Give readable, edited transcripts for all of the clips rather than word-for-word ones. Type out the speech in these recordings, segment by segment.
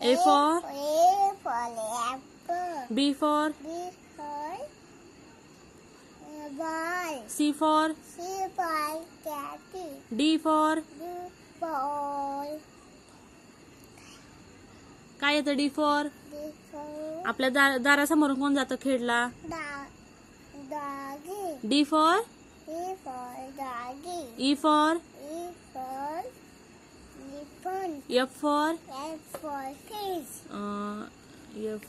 A for apple. B for B for ball. C for C for cat. D for D for काय येतं D for D for आपल्या दारासमोरून कोण जातं खेळला doggy. D for E for doggy. E for E for elephant. F for F for fish. F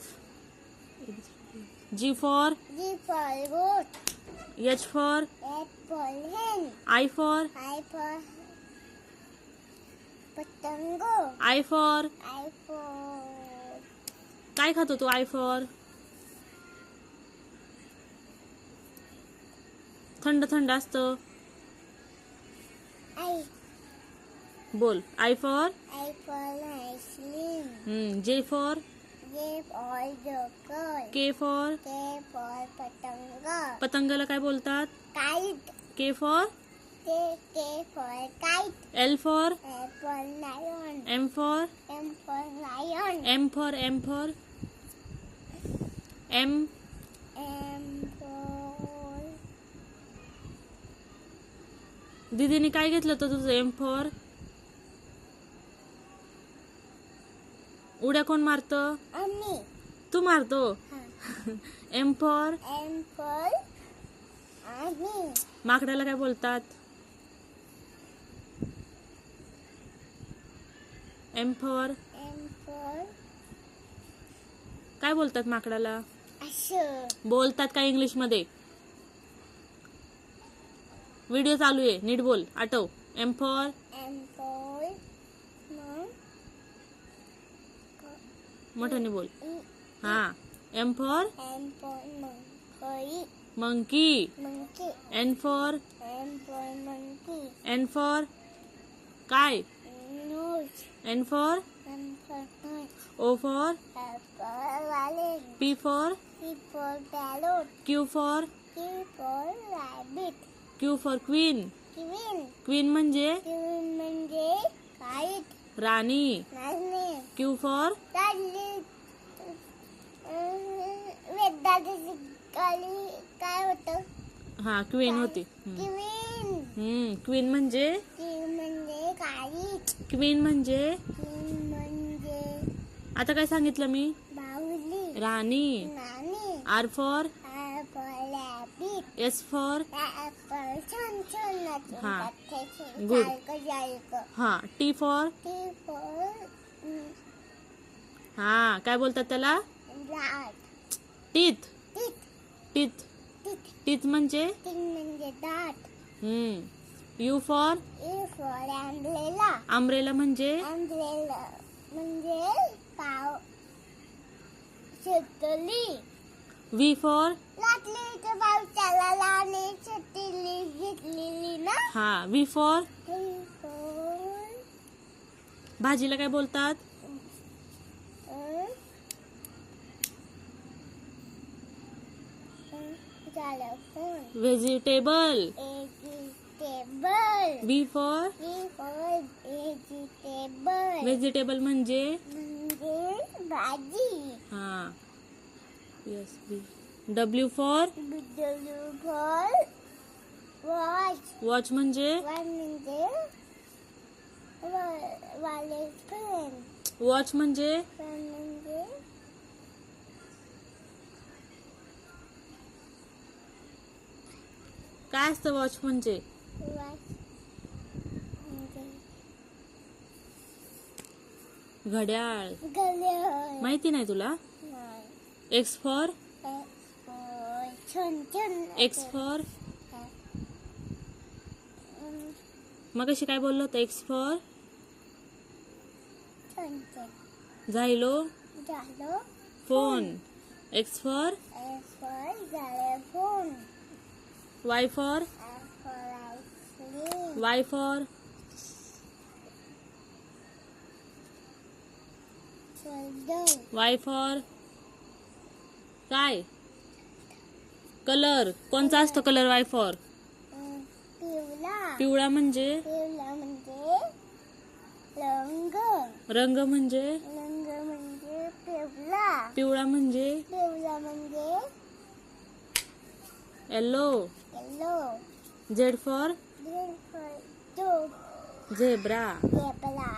G for G for goat. H for H for hen. I for I for पतंगो. I for I for काय खातो तू I for थंड थंड असतं I. बोल I for I for ice cream. J for J for joker. K for K for पतंगा. पतंगाला काय बोलतात Kite. K for K for kite. L for L for lion. M for M for lion. M for M for M M for दीदीने काय घेतलं होतं तुझं M for उड्या कोण मारतं आम्ही. तू मारतो M for M for आम्ही. माकडाला काय बोलतात M for M for काय बोलतात माकडाला असं. बोलतात काय इंग्लिश मध्ये व्हिडिओ चालू आहे नीट बोल आठव M for M for मग मोठ्याने बोल हा M for M for monkey. monkey Monkey. N for M for monkey. N for काय Nose. N for M for nose. O for F for wallet. P for P for parrot. Q for Q for rabbit. Q for queen Queen. queen म्हणजे Queen म्हणजे kite. Rani Nachane. Q for चालली वेदाची काली काय होतं हा queen होती queen. Queen म्हणजे queen म्हणजे kite. Queen म्हणजे क्वीन म्हणजे आता काय सांगितलं मी बाहुली. राणी नाणी. R for Apple rabbit. S for Apple छान छान नाचून हा. जाते. Good. जालकं जालकं. हा T for टी फॉर हा काय बोलतात त्याला राट. Teeth teeth. Teeth teeth. Teeth म्हणजे टीथ म्हणजे दाट. U for E for umbrella. Umbrella म्हणजे अँब्रेला म्हणजे पाव शेतली. V for लाटली तर पावसाला लावणी शेतीली घेतलेली ना. हा V for ई फॉर भाजीला काय बोलतात झालं phone. Vegetable vegetable. V for E for vegetable vegetable म्हणजे म्हणजे भाजी. हा yes B W for W for watch. Watch म्हणजे वन म्हणजे वाले फ्रेंड. वॉच म्हणजे फ्रेंड म्हणजे काय असतं वॉच म्हणजे वॉच म्हणजे घड्याळ घड्याळ. माहिती नाही तुला नाही. X for छान छान. X for मग अशी काय बोललो होतं X for छान छान झायलो झालं phone X for S for झालं phone. Y for S for ice cream. Y for चल Y for काय कलर कोणचा असतो कलर Y for पिवळा. पिवळा म्हणजे पिवळा म्हणजे रंग. रंग म्हणजे रंग म्हणजे पिवळा म्हणजे पिवळा म्हणजे येलो. येलो. झेड फॉर तो झेब्रा. झेब्रा.